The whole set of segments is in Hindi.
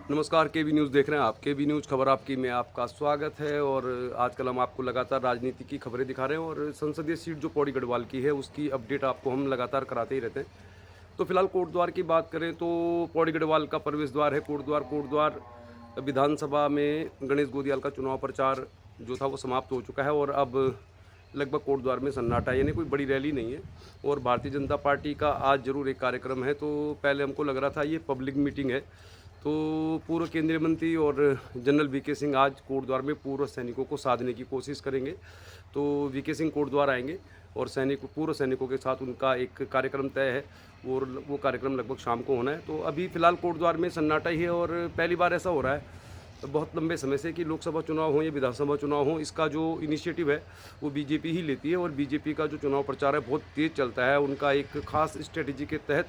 नमस्कार, केबी न्यूज़ देख रहे हैं आप। केबी न्यूज़ खबर आपकी में आपका स्वागत है। और आजकल हम आपको लगातार राजनीति की खबरें दिखा रहे हैं और संसदीय सीट जो पौड़ी गढ़वाल की है उसकी अपडेट आपको हम लगातार कराते ही रहते हैं। तो फिलहाल कोटद्वार की बात करें तो पौड़ी गढ़वाल का प्रवेश द्वार है कोटद्वार। कोटद्वार विधानसभा में गणेश गोदियाल का चुनाव प्रचार जो था वो समाप्त हो चुका है और अब लगभग कोटद्वार में सन्नाटा है, यानी कोई बड़ी रैली नहीं है। और भारतीय जनता पार्टी का आज जरूर एक कार्यक्रम है। तो पहले हमको लग रहा था ये पब्लिक मीटिंग है। तो पूर्व केंद्रीय मंत्री और जनरल वीके सिंह आज कोटद्वार में पूर्व सैनिकों को साधने की कोशिश करेंगे। तो वीके सिंह कोटद्वार आएंगे और पूर्व सैनिकों के साथ उनका एक कार्यक्रम तय है और वो कार्यक्रम लगभग शाम को होना है। तो अभी फ़िलहाल कोटद्वार में सन्नाटा ही है और पहली बार ऐसा हो रहा है बहुत लंबे समय से कि लोकसभा चुनाव हो या विधानसभा चुनाव हो, इसका जो इनिशिएटिव है वो बीजेपी ही लेती है। और बीजेपी का जो चुनाव प्रचार है बहुत तेज़ चलता है। उनका एक खास स्ट्रेटजी के तहत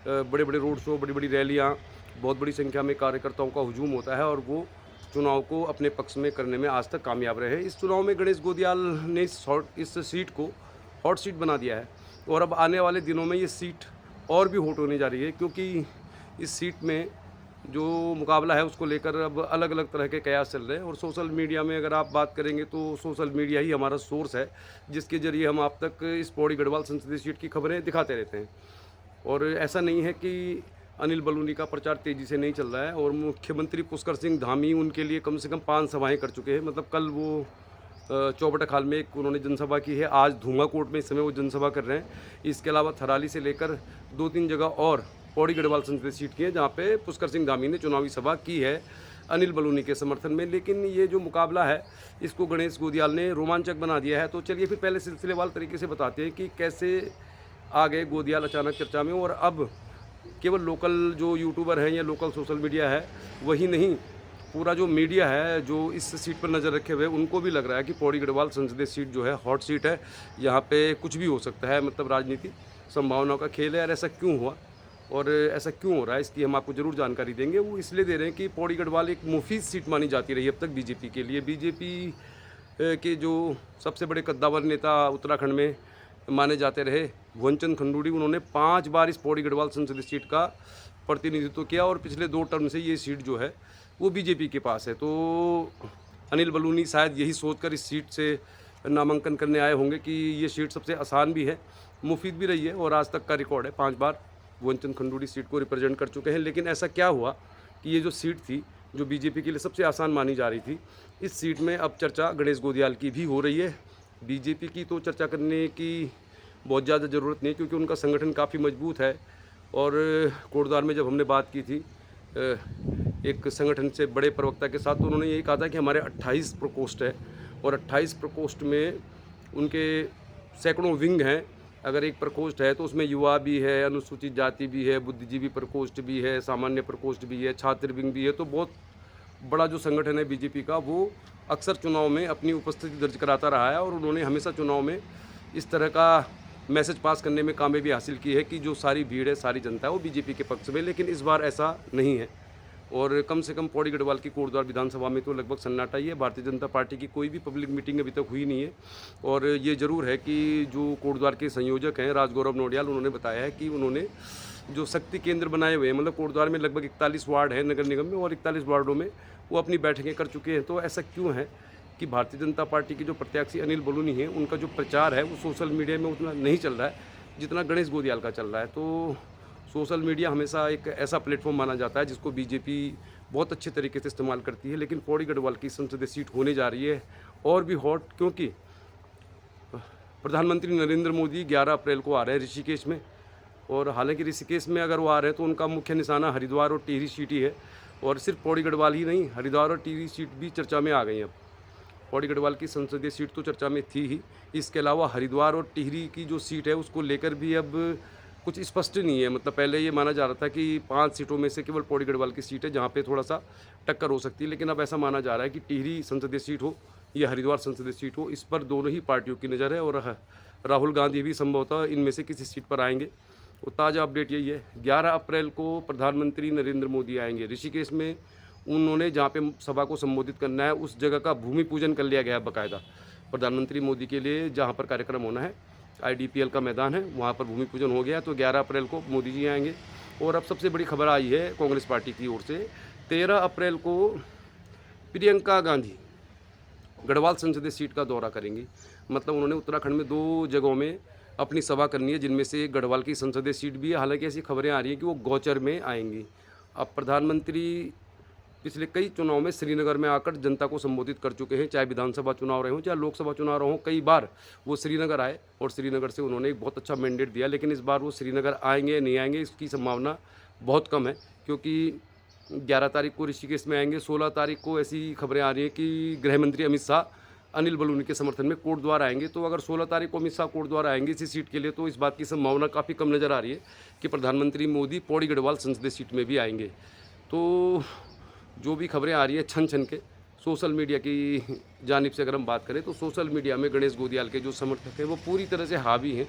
बड़े बड़े रोड शो, बड़ी बड़ी रैलियाँ, बहुत बड़ी संख्या में कार्यकर्ताओं का हुजूम होता है और वो चुनाव को अपने पक्ष में करने में आज तक कामयाब रहे हैं। इस चुनाव में गणेश गोदियाल ने इस सीट को हॉट सीट बना दिया है और अब आने वाले दिनों में ये सीट और भी हॉट होने जा रही है, क्योंकि इस सीट में जो मुकाबला है उसको लेकर अब अलग अलग तरह के कयास चल रहे हैं। और सोशल मीडिया में अगर आप बात करेंगे तो सोशल मीडिया ही हमारा सोर्स है जिसके ज़रिए हम आप तक इस पौड़ी गढ़वाल संसदीय सीट की खबरें दिखाते रहते हैं। और ऐसा नहीं है कि अनिल बलूनी का प्रचार तेज़ी से नहीं चल रहा है। और मुख्यमंत्री पुष्कर सिंह धामी उनके लिए कम से कम 5 सभाएं कर चुके हैं। मतलब कल वो चौबटा खाल में एक उन्होंने जनसभा की है, आज धूंगाकोट में इस समय वो जनसभा कर रहे हैं। इसके अलावा थराली से लेकर 2-3 जगह और पौड़ी गढ़वाल संसदीय सीट की है जहाँ पे पुष्कर सिंह धामी ने चुनावी सभा की है अनिल बलूनी के समर्थन में। लेकिन ये जो मुकाबला है इसको गणेश गोदियाल ने रोमांचक बना दिया है। तो चलिए फिर पहले सिलसिलेवार तरीके से बताते हैं कि कैसे आ गए गोदियाल अचानक चर्चा में। और अब केवल लोकल जो यूट्यूबर हैं या लोकल सोशल मीडिया है वही नहीं, पूरा जो मीडिया है जो इस सीट पर नज़र रखे हुए उनको भी लग रहा है कि पौड़ी गढ़वाल संसदीय सीट जो है हॉट सीट है, यहाँ पे कुछ भी हो सकता है। मतलब राजनीति संभावनाओं का खेल है। और ऐसा क्यों हुआ और ऐसा क्यों हो रहा है इसकी हम आपको ज़रूर जानकारी देंगे। वो इसलिए दे रहे हैं कि पौड़ी गढ़वाल एक मुफीद सीट मानी जाती रही अब तक बीजेपी के लिए। बीजेपी के जो सबसे बड़े कद्दावर नेता उत्तराखंड में माने जाते रहे भुवनचंद खंडूड़ी, उन्होंने 5 बार इस पौड़ी गढ़वाल संसदीय सीट का प्रतिनिधित्व किया और पिछले 2 टर्म से ये सीट जो है वो बीजेपी के पास है। तो अनिल बलूनी शायद यही सोचकर इस सीट से नामांकन करने आए होंगे कि ये सीट सबसे आसान भी है, मुफीद भी रही है और आज तक का रिकॉर्ड है 5 बार भुवनचंद खंडूड़ी सीट को रिप्रेजेंट कर चुके हैं। लेकिन ऐसा क्या हुआ कि ये जो सीट थी जो बीजेपी के लिए सबसे आसान मानी जा रही थी, इस सीट में अब चर्चा गणेश गोदियाल की भी हो रही है। बीजेपी की तो चर्चा करने की बहुत ज़्यादा ज़रूरत नहीं, क्योंकि उनका संगठन काफ़ी मजबूत है। और कोटद्वार में जब हमने बात की थी एक संगठन से बड़े प्रवक्ता के साथ, तो उन्होंने यही कहा था कि हमारे 28 प्रकोष्ठ है और 28 प्रकोष्ठ में उनके सैकड़ों विंग हैं। अगर एक प्रकोष्ठ है तो उसमें युवा भी है, अनुसूचित जाति भी है, बुद्धिजीवी प्रकोष्ठ भी है, सामान्य प्रकोष्ठ भी है, छात्र विंग भी है। तो बहुत बड़ा जो संगठन है बीजेपी का, वो अक्सर चुनाव में अपनी उपस्थिति दर्ज कराता रहा है और उन्होंने हमेशा चुनाव में इस तरह का मैसेज पास करने में कामयाबी हासिल की है कि जो सारी भीड़ है, सारी जनता है वो बीजेपी के पक्ष में। लेकिन इस बार ऐसा नहीं है और कम से कम पौड़ी गढ़वाल की कोटद्वार विधानसभा में तो लगभग सन्नाटा ही है। भारतीय जनता पार्टी की कोई भी पब्लिक मीटिंग अभी तक हुई नहीं है। और ये ज़रूर है कि जो कोटद्वार के संयोजक हैं राजगौरव नोडियाल, उन्होंने बताया है कि उन्होंने जो शक्ति केंद्र बनाए हुए हैं, मतलब कोटद्वार में लगभग 41 वार्ड है नगर निगम में और 41 वार्डों में वो अपनी बैठकें कर चुके हैं। तो ऐसा क्यों है कि भारतीय जनता पार्टी के जो प्रत्याशी अनिल बलूनी हैं उनका जो प्रचार है वो सोशल मीडिया में उतना नहीं चल रहा है जितना गणेश गोदियाल का चल रहा है। तो सोशल मीडिया हमेशा एक ऐसा प्लेटफॉर्म माना जाता है जिसको बीजेपी बहुत अच्छे तरीके से इस्तेमाल करती है। लेकिन पौड़ी गढ़वाल की संसदीय सीट होने जा रही है और भी हॉट, क्योंकि प्रधानमंत्री नरेंद्र मोदी 11 अप्रैल को आ रहे हैं ऋषिकेश में। और हालांकि ऋषिकेश में अगर वो आ रहे हैं तो उनका मुख्य निशाना हरिद्वार और टिहरी सीट ही है। और सिर्फ पौड़ी गढ़वाल ही नहीं, हरिद्वार और टिहरी सीट भी चर्चा में आ गई हैं। अब पौड़ी गढ़वाल की संसदीय सीट तो चर्चा में थी ही, इसके अलावा हरिद्वार और टिहरी की जो सीट है उसको लेकर भी अब कुछ स्पष्ट नहीं है। मतलब पहले ये माना जा रहा था कि 5 सीटों में से केवल पौड़ी गढ़वाल की सीट है जहाँ पे थोड़ा सा टक्कर हो सकती है। लेकिन अब ऐसा माना जा रहा है कि टिहरी संसदीय सीट हो या हरिद्वार संसदीय सीट हो, इस पर दोनों ही पार्टियों की नज़र है और राहुल गांधी भी संभवतः इनमें से किसी सीट पर आएंगे। तो ताज़ा अपडेट यही है, 11 अप्रैल को प्रधानमंत्री नरेंद्र मोदी आएंगे ऋषिकेश में। उन्होंने जहाँ पे सभा को संबोधित करना है उस जगह का भूमि पूजन कर लिया गया है बाकायदा। प्रधानमंत्री मोदी के लिए जहाँ पर कार्यक्रम होना है, IDPL का मैदान है, वहाँ पर भूमि पूजन हो गया। तो 11 अप्रैल को मोदी जी आएंगे। और अब सबसे बड़ी खबर आई है कांग्रेस पार्टी की ओर से 13 अप्रैल को प्रियंका गांधी गढ़वाल संसदीय सीट का दौरा करेंगी। मतलब उन्होंने उत्तराखंड में 2 जगहों में अपनी सभा करनी है, जिनमें से गढ़वाल की संसदीय सीट भी है। हालांकि ऐसी खबरें आ रही हैं कि वो गौचर में आएंगी। अब प्रधानमंत्री पिछले कई चुनाव में श्रीनगर में आकर जनता को संबोधित कर चुके हैं, चाहे विधानसभा चुनाव रहे हों चाहे लोकसभा चुनाव रहे हों। कई बार वो श्रीनगर आए और श्रीनगर से उन्होंने एक बहुत अच्छा मैंडेट दिया, लेकिन इस बार वो श्रीनगर आएंगे या नहीं आएंगे इसकी संभावना बहुत कम है, क्योंकि 11 तारीख को ऋषिकेश में आएंगे। 16 तारीख को ऐसी खबरें आ रही हैं कि गृह मंत्री अमित शाह अनिल बलूनी के समर्थन में कोटद्वार आएंगे। तो अगर 16 तारीख को अमित शाह कोटद्वार आएंगे इसी सीट के लिए, तो इस बात की संभावना काफ़ी कम नज़र आ रही है कि प्रधानमंत्री मोदी पौड़ी गढ़वाल संसदीय सीट में भी आएंगे। तो जो भी खबरें आ रही है छन छन के सोशल मीडिया की जानिब से अगर हम बात करें, तो सोशल मीडिया में गणेश गोदियाल के जो समर्थक हैं वो पूरी तरह से हावी हैं,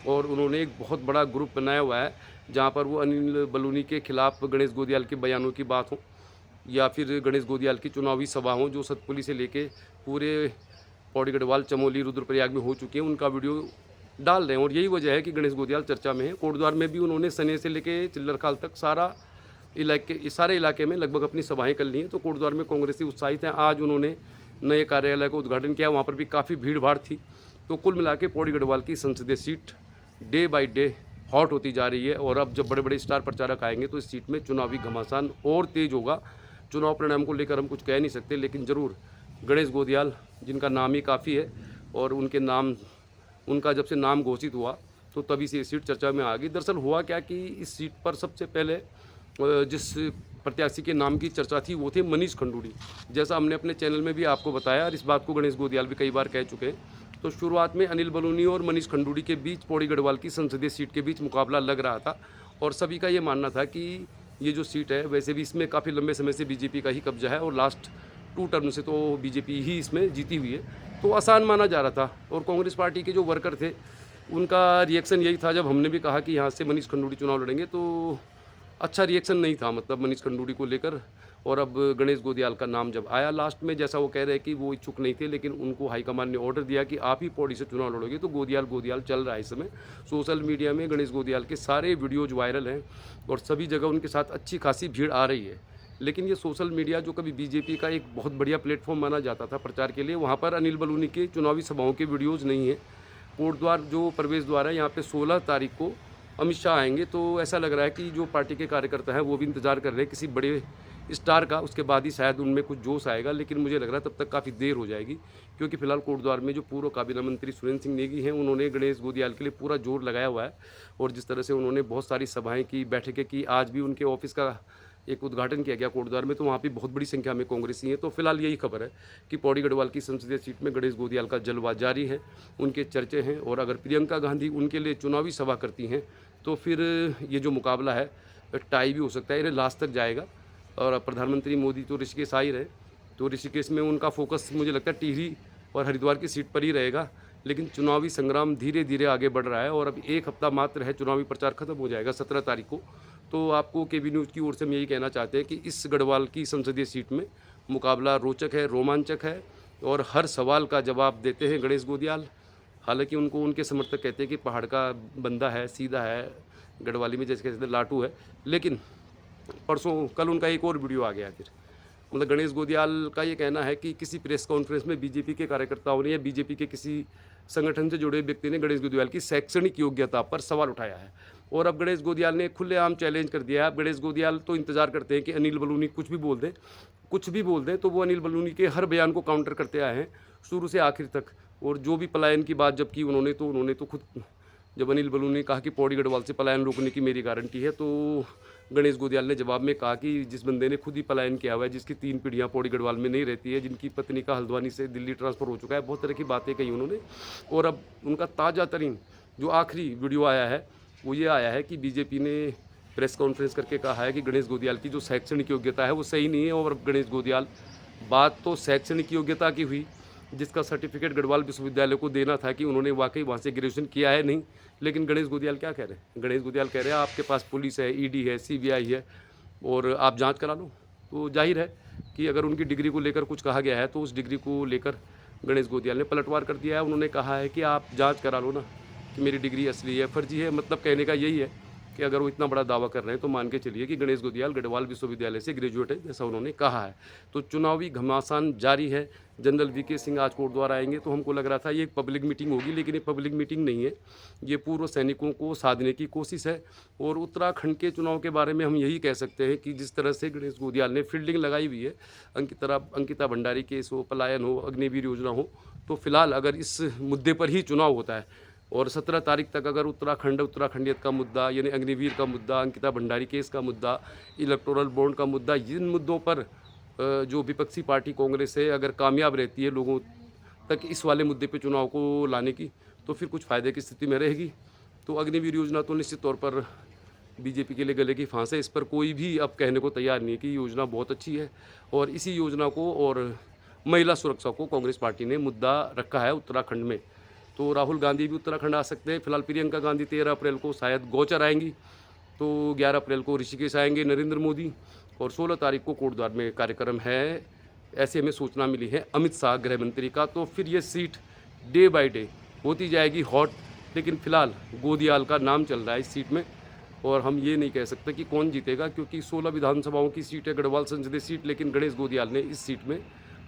और उन्होंने एक बहुत बड़ा ग्रुप बनाया हुआ है जहाँ पर वो अनिल बलूनी के खिलाफ गणेश गोदियाल के बयानों की बात हो या फिर गणेश गोदियाल की चुनावी सभा हो, जो सतपुली से लेके पूरे पौड़ी गढ़वाल, चमोली, रुद्रप्रयाग में हो चुकी हैं, उनका वीडियो डाल रहे हैं। और यही वजह है कि गणेश गोदियाल चर्चा में है। कोटद्वार में भी उन्होंने सने से लेके चिल्लरखाल तक सारे इलाके में लगभग अपनी सभाएं कर ली हैं। तो कोटद्वार में कांग्रेसी उत्साहित हैं। आज उन्होंने नए कार्यालय का उद्घाटन किया, वहाँ पर भी काफ़ी भीड़ भाड़ थी। तो कुल मिला के पौड़ी गढ़वाल की संसदीय seat day by day hot होती जा रही है, और अब जब बड़े बड़े स्टार प्रचारक आएंगे तो इस सीट में चुनावी घमासान और तेज होगा। चुनाव परिणाम को लेकर हम कुछ कह नहीं सकते, लेकिन ज़रूर गणेश गोदियाल, जिनका नाम ही काफ़ी है, और उनका जब से नाम घोषित हुआ तो तभी से ये सीट चर्चा में आ गई। दरअसल हुआ क्या कि इस सीट पर सबसे पहले जिस प्रत्याशी के नाम की चर्चा थी वो थे मनीष खंडूड़ी। जैसा हमने अपने चैनल में भी आपको बताया, और इस बात को गणेश गोदियाल भी कई बार कह चुके हैं। तो शुरुआत में अनिल बलूनी और मनीष खंडूड़ी के बीच पौड़ी गढ़वाल की संसदीय सीट के बीच मुकाबला लग रहा था, और सभी का ये मानना था कि ये जो सीट है, वैसे भी इसमें काफ़ी लंबे समय से बीजेपी का ही कब्जा है, और लास्ट 2 टर्म से तो बीजेपी ही इसमें जीती हुई है। तो आसान माना जा रहा था, और कांग्रेस पार्टी के जो वर्कर थे उनका रिएक्शन यही था। जब हमने भी कहा कि यहाँ से मनीष खंडूड़ी चुनाव लड़ेंगे, तो अच्छा रिएक्शन नहीं था, मतलब मनीष खंडूड़ी को लेकर। और अब गणेश गोदियाल का नाम जब आया लास्ट में, जैसा वो कह रहे हैं कि वो इच्छुक नहीं थे, लेकिन उनको हाईकमान ने ऑर्डर दिया कि आप ही पौड़ी से चुनाव लड़ोगे, तो गोदियाल चल रहा है इस समय। सोशल मीडिया में गणेश गोदियाल के सारे वीडियोज वायरल हैं, और सभी जगह उनके साथ अच्छी खासी भीड़ आ रही है। लेकिन ये सोशल मीडिया जो कभी बीजेपी का एक बहुत बढ़िया प्लेटफॉर्म माना जाता था प्रचार के लिए, वहाँ पर अनिल बलूनी के चुनावी सभाओं के वीडियोज़ नहीं है। कोटद्वार जो प्रवेश द्वार है, यहाँ पे 16 तारीख को अमित शाह आएंगे। तो ऐसा लग रहा है कि जो पार्टी के कार्यकर्ता हैं वो भी इंतज़ार कर रहे हैं किसी बड़े स्टार का, उसके बाद ही शायद उनमें कुछ जोश आएगा। लेकिन मुझे लग रहा है तब तक काफ़ी देर हो जाएगी, क्योंकि फिलहाल कोटद्वार में जो पूर्व काबीना मंत्री सुरेंद्र सिंह नेगी हैं, उन्होंने गणेश गोदियाल के लिए पूरा जोर लगाया हुआ है। और जिस तरह से उन्होंने बहुत सारी सभाएँ की, बैठकें की, आज भी उनके ऑफिस का एक उद्घाटन किया गया कोटद्वार में, तो वहाँ भी बहुत बड़ी संख्या में कांग्रेसी हैं। तो फिलहाल यही खबर है कि पौड़ी गढ़वाल की संसदीय सीट में गणेश गोदियाल का जलवा जारी है, उनके चर्चे हैं। और अगर प्रियंका गांधी उनके लिए चुनावी सभा करती हैं, तो फिर ये जो मुकाबला है टाई भी हो सकता है, इन्हें लास्ट तक जाएगा। और प्रधानमंत्री मोदी तो ऋषिकेश आ ही रहे, तो ऋषिकेश में उनका फोकस मुझे लगता है टिहरी और हरिद्वार की सीट पर ही रहेगा। लेकिन चुनावी संग्राम धीरे धीरे आगे बढ़ रहा है, और अब 1 हफ्ता मात्र है, चुनावी प्रचार खत्म हो जाएगा 17 तारीख को। तो आपको केबी न्यूज़ की ओर से हम यही कहना चाहते हैं कि इस गढ़वाल की संसदीय सीट में मुकाबला रोचक है, रोमांचक है, और हर सवाल का जवाब देते हैं गणेश गोदियाल। हालांकि उनको उनके समर्थक कहते हैं कि पहाड़ का बंदा है, सीधा है, गढ़वाली में जैसे कहते हैं लाटू है। लेकिन कल उनका एक और वीडियो आ गया फिर, मतलब गणेश गोदियाल का ये कहना है कि किसी प्रेस कॉन्फ्रेंस में बीजेपी के कार्यकर्ताओं ने या बीजेपी के किसी संगठन से जुड़े व्यक्ति ने गणेश गोदियाल की शैक्षणिक योग्यता पर सवाल उठाया है। और अब गणेश गोदियाल ने खुलेआम चैलेंज कर दिया है। अब गणेश गोदियाल तो इंतजार करते हैं कि अनिल बलूनी कुछ भी बोल दें, तो वो अनिल बलूनी के हर बयान को काउंटर करते आए हैं शुरू से आखिर तक। और जो भी पलायन की बात जब की उन्होंने तो खुद, जब अनिल बलूनी ने कहा कि पौड़ी गढ़वाल से पलायन रोकने की मेरी गारंटी है, तो गणेश गोदियाल ने जवाब में कहा कि जिस बंदे ने खुद ही पलायन किया हुआ है, जिसकी 3 पीढ़ियाँ पौड़ी गढ़वाल में नहीं रहती है, जिनकी पत्नी का हल्द्वानी से दिल्ली ट्रांसफ़र हो चुका है, बहुत तरह की बातें कही उन्होंने। और अब उनका ताज़ा तरीन जो आखिरी वीडियो आया है वो ये आया है कि बीजेपी ने प्रेस कॉन्फ्रेंस करके कहा है कि गणेश गोदियाल की जो शैक्षणिक योग्यता है वो सही नहीं है। और गणेश गोदियाल, बात तो शैक्षणिक योग्यता की हुई, जिसका सर्टिफिकेट गढ़वाल विश्वविद्यालय को देना था कि उन्होंने वाकई वहाँ से ग्रेजुएशन किया है नहीं। लेकिन गणेश गोदियाल क्या कह रहे हैं? गणेश गोदियाल कह रहे हैं आपके पास पुलिस है, ईडी है, सीबीआई है, और आप जांच करा लो। तो जाहिर है कि अगर उनकी डिग्री को लेकर कुछ कहा गया है तो उस डिग्री को लेकर गणेश गोदियाल ने पलटवार कर दिया है। उन्होंने कहा है कि आप जाँच करा लो ना कि मेरी डिग्री असली है फर्जी है। मतलब कहने का यही है कि अगर वो इतना बड़ा दावा कर रहे हैं तो मान के चलिए कि गणेश गोदियाल गढ़वाल विश्वविद्यालय से ग्रेजुएट है, जैसा उन्होंने कहा है। तो चुनावी घमासान जारी है। जनरल वीके सिंह आज कोटद्वार आएंगे, तो हमको लग रहा था ये एक पब्लिक मीटिंग होगी, लेकिन ये पब्लिक मीटिंग नहीं है। ये पूर्व सैनिकों को साधने की कोशिश है। और उत्तराखंड के चुनाव के बारे में हम यही कह सकते हैं कि जिस तरह से गणेश गोदियाल ने फील्डिंग लगाई हुई है, अंकिता भंडारी केस हो, पलायन हो, अग्निवीर योजना हो, तो फिलहाल अगर इस मुद्दे पर ही चुनाव होता है और 17 तारीख तक अगर उत्तराखंडियत का मुद्दा, यानी अग्निवीर का मुद्दा, अंकिता भंडारी केस का मुद्दा, इलेक्टोरल बॉन्ड का मुद्दा, इन मुद्दों पर जो विपक्षी पार्टी कांग्रेस है अगर कामयाब रहती है लोगों तक इस वाले मुद्दे पे चुनाव को लाने की, तो फिर कुछ फ़ायदे की स्थिति में रहेगी। तो अग्निवीर योजना तो निश्चित तौर पर बीजेपी के लिए गले की फांस है। इस पर कोई भी अब कहने को तैयार नहीं है कि योजना बहुत अच्छी है, और इसी योजना को और महिला सुरक्षा को कांग्रेस पार्टी ने मुद्दा रखा है उत्तराखंड में। तो राहुल गांधी भी उत्तराखंड आ सकते हैं। फिलहाल प्रियंका गांधी 13 अप्रैल को शायद गौचर आएंगी, तो 11 अप्रैल को ऋषिकेश आएंगे नरेंद्र मोदी, और 16 तारीख को कोटद्वार में कार्यक्रम है, ऐसे हमें सूचना मिली है अमित शाह गृह मंत्री का। तो फिर ये सीट डे बाय डे होती जाएगी हॉट, लेकिन फिलहाल गोदियाल का नाम चल रहा है इस सीट में, और हम ये नहीं कह सकते कि कौन जीतेगा, क्योंकि 16 विधानसभाओं की सीट है गढ़वाल संसदीय सीट, लेकिन गणेश गोदियाल ने इस सीट में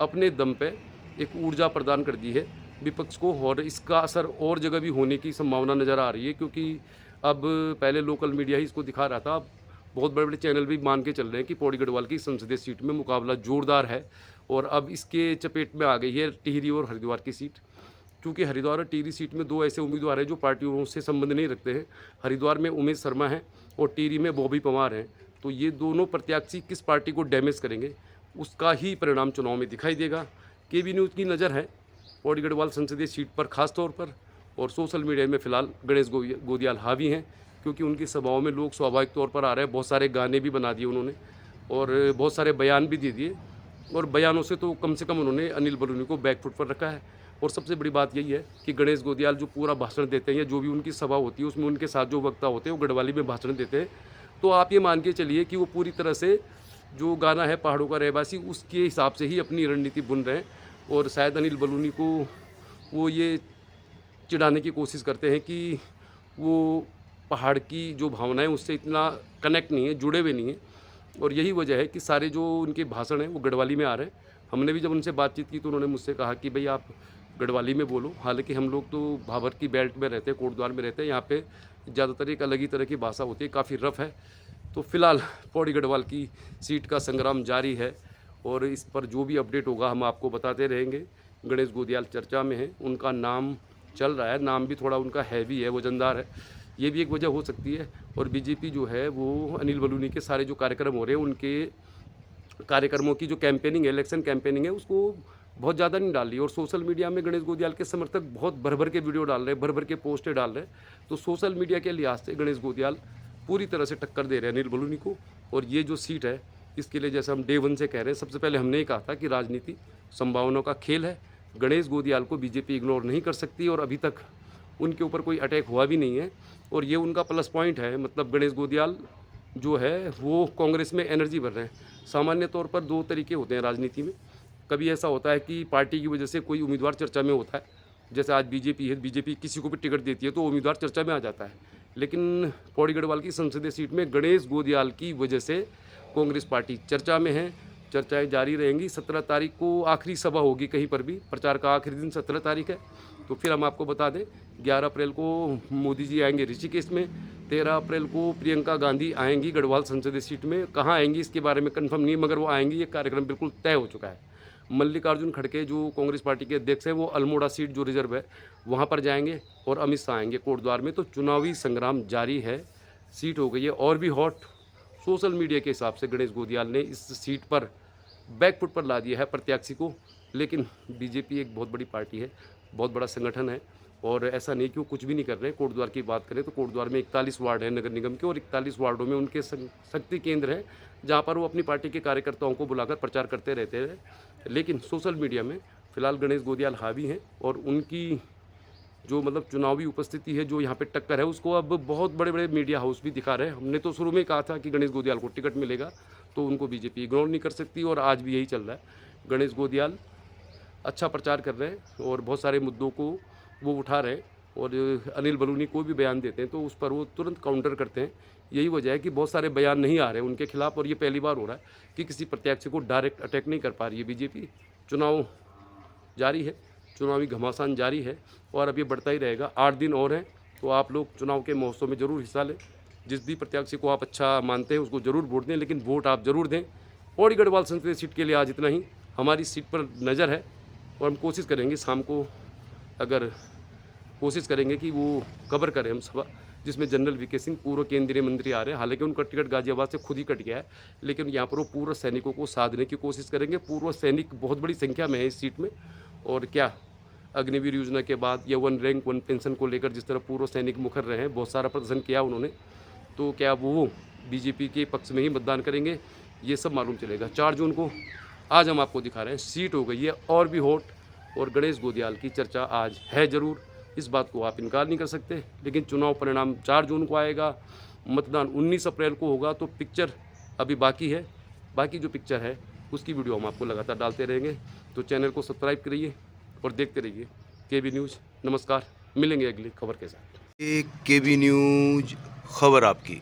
अपने दम पे एक ऊर्जा प्रदान कर दी है विपक्ष को, और इसका असर और जगह भी होने की संभावना नज़र आ रही है। क्योंकि अब पहले लोकल मीडिया ही इसको दिखा रहा था, अब बहुत बड़े बड़े चैनल भी मान के चल रहे हैं कि पौड़ी गढ़वाल की संसदीय सीट में मुकाबला जोरदार है, और अब इसके चपेट में आ गई है टिहरी और हरिद्वार की सीट। क्योंकि हरिद्वार और टिहरी सीट में दो ऐसे उम्मीदवार हैं जो पार्टियों से संबंध नहीं रखते हैं। हरिद्वार में उमेश शर्मा हैं और टिहरी में बॉबी पवार हैं। तो ये दोनों प्रत्याशी किस पार्टी को डैमेज करेंगे, उसका ही परिणाम चुनाव में दिखाई देगा। केबी न्यूज़ की नज़र है पौड़ी गढ़वाल संसदीय सीट पर खास तौर पर, और सोशल मीडिया में फिलहाल गणेश गोदियाल हावी हैं, क्योंकि उनकी सभाओं में लोग स्वाभाविक तौर पर आ रहे हैं। बहुत सारे गाने भी बना दिए उन्होंने, और बहुत सारे बयान भी दे दिए, और बयानों से कम उन्होंने अनिल बलूनी को बैकफुट पर रखा है। और सबसे बड़ी बात यही है कि गणेश गोदियाल जो पूरा भाषण देते हैं, या जो भी उनकी सभा होती है उसमें उनके साथ जो वक्ता होते हैं वो गढ़वाली में भाषण देते हैं। तो आप ये मान के चलिए कि वो पूरी तरह से जो गाना है पहाड़ों का रहवासी, उसके हिसाब से ही अपनी रणनीति बुन रहे हैं। और शायद अनिल बलूनी को वो ये चिढ़ाने की कोशिश करते हैं कि वो पहाड़ की जो भावना है उससे इतना कनेक्ट नहीं है, जुड़े हुए नहीं हैं, और यही वजह है कि सारे जो उनके भाषण हैं वो गढ़वाली में आ रहे हैं। हमने भी जब उनसे बातचीत की तो उन्होंने मुझसे कहा कि भाई आप गढ़वाली में बोलो। हालांकि हम लोग तो भाबर की बेल्ट में रहते हैं, कोटद्वार में रहते हैं, यहाँ पे ज़्यादातर एक अलग ही तरह की भाषा होती है, काफ़ी रफ़ है। तो फिलहाल पौड़ी गढ़वाल की सीट का संग्राम जारी है, और इस पर जो भी अपडेट होगा हम आपको बताते रहेंगे। गणेश गोदियाल चर्चा में है, उनका नाम चल रहा है, नाम भी थोड़ा उनका हैवी है, वजनदार है, ये भी एक वजह हो सकती है। और बीजेपी जो है वो अनिल बलूनी के सारे जो कार्यक्रम हो रहे हैं, उनके कार्यक्रमों की जो कैंपेनिंग है, इलेक्शन कैंपेनिंग है, उसको बहुत ज़्यादा नहीं डाल रही। और सोशल मीडिया में गणेश गोदियाल के समर्थक बहुत भर के वीडियो डाल रहे हैं, भर के पोस्टें डाल रहे हैं। तो सोशल मीडिया के लिहाज से गणेश गोदियाल पूरी तरह से टक्कर दे रहे हैं अनिल बलूनी को। और ये जो सीट है इसके लिए, जैसे हम डे 1 से कह रहे हैं, सबसे पहले हमने ही कहा था कि राजनीति संभावनाओं का खेल है। गणेश गोदियाल को बीजेपी इग्नोर नहीं कर सकती, और अभी तक उनके ऊपर कोई अटैक हुआ भी नहीं है, और ये उनका प्लस पॉइंट है। मतलब गणेश गोदियाल जो है वो कांग्रेस में एनर्जी भर रहे हैं। सामान्य तौर पर दो तरीके होते हैं राजनीति में। कभी ऐसा होता है कि पार्टी की वजह से कोई उम्मीदवार चर्चा में होता है, जैसे आज बीजेपी है, बीजेपी किसी को भी टिकट देती है तो उम्मीदवार चर्चा में आ जाता है। लेकिन पौड़ी गढ़वाल की संसदीय सीट में गणेश गोदियाल की वजह से कांग्रेस पार्टी चर्चा में है, चर्चाएं जारी रहेंगी। 17 तारीख को आखिरी सभा होगी, कहीं पर भी प्रचार का आखिरी दिन 17 तारीख है। तो फिर हम आपको बता दें 11 अप्रैल को मोदी जी आएंगे ऋषिकेश में, 13 अप्रैल को प्रियंका गांधी आएंगी गढ़वाल संसदीय सीट में। कहाँ आएंगी इसके बारे में कंफर्म नहीं, मगर वो आएंगी, ये कार्यक्रम बिल्कुल तय हो चुका है। मल्लिकार्जुन खड़गे जो कांग्रेस पार्टी के अध्यक्ष हैं, वो अल्मोड़ा सीट जो रिजर्व है वहाँ पर जाएंगे, और अमित शाह आएंगे कोटद्वार में। तो चुनावी संग्राम जारी है, सीट हो गई है और भी हॉट। सोशल मीडिया के हिसाब से गणेश गोदियाल ने इस सीट पर बैकफुट पर ला दिया है प्रत्याशी को। लेकिन बीजेपी एक बहुत बड़ी पार्टी है, बहुत बड़ा संगठन है, और ऐसा नहीं कि वो कुछ भी नहीं कर रहे हैं। कोटद्वार की बात करें तो कोटद्वार में 41 वार्ड है नगर निगम के, और 41 वार्डों में उनके शक्ति केंद्र हैं, जहाँ पर वो अपनी पार्टी के कार्यकर्ताओं को बुलाकर प्रचार करते रहते हैं। लेकिन सोशल मीडिया में फिलहाल गणेश गोदियाल हावी हैं, और उनकी जो मतलब चुनावी उपस्थिति है, जो यहाँ पे टक्कर है, उसको अब बहुत बड़े बड़े मीडिया हाउस भी दिखा रहे हैं। हमने तो शुरू में कहा था कि गणेश गोदियाल को टिकट मिलेगा तो उनको बीजेपी इग्नोर नहीं कर सकती, और आज भी यही चल रहा है। गणेश गोदियाल अच्छा प्रचार कर रहे हैं और बहुत सारे मुद्दों को वो उठा रहे हैं, और अनिल बलूनी कोई भी बयान देते हैं तो उस पर वो तुरंत काउंटर करते हैं यही वजह है कि बहुत सारे बयान नहीं आ रहे उनके खिलाफ, और ये पहली बार हो रहा है कि किसी प्रत्याशी को डायरेक्ट अटैक नहीं कर पा रही है बीजेपी। चुनाव जारी है, चुनावी घमासान जारी है और अब ये बढ़ता ही रहेगा। 8 दिन और हैं, तो आप लोग चुनाव के महोत्सव में ज़रूर हिस्सा लें। जिस भी प्रत्याशी को आप अच्छा मानते हैं उसको ज़रूर वोट दें, लेकिन वोट आप ज़रूर दें। पौड़ी गढ़वाल संसदीय सीट के लिए आज इतना ही। हमारी सीट पर नज़र है और हम कोशिश करेंगे शाम को, अगर कोशिश करेंगे कि वो कवर करें हम सभा, जिसमें जनरल वीके सिंह पूर्व केंद्रीय मंत्री आ रहे हैं। हालांकि उनका टिकट गाजियाबाद से खुद ही कट गया है, लेकिन यहाँ पर वो पूर्व सैनिकों को साधने की कोशिश करेंगे। पूर्व सैनिक बहुत बड़ी संख्या में है इस सीट में, और क्या अग्निवीर योजना के बाद या 1 रैंक 1 पेंशन को लेकर जिस तरह पूर्व सैनिक मुखर रहे हैं, बहुत सारा प्रदर्शन किया उन्होंने, तो क्या वो बीजेपी के पक्ष में ही मतदान करेंगे, ये सब मालूम चलेगा 4 जून को। आज हम आपको दिखा रहे हैं सीट हो गई है और भी हॉट, और गणेश गोदियाल की चर्चा आज है ज़रूर, इस बात को आप इनकार नहीं कर सकते। लेकिन चुनाव परिणाम 4 जून को आएगा, मतदान 19 अप्रैल को होगा, तो पिक्चर अभी बाकी है। बाकी जो पिक्चर है उसकी वीडियो हम आपको लगातार डालते रहेंगे, तो चैनल को सब्सक्राइब करिए और देखते रहिए केबी न्यूज़। नमस्कार, मिलेंगे अगली खबर के साथ। केबी न्यूज खबर आपकी।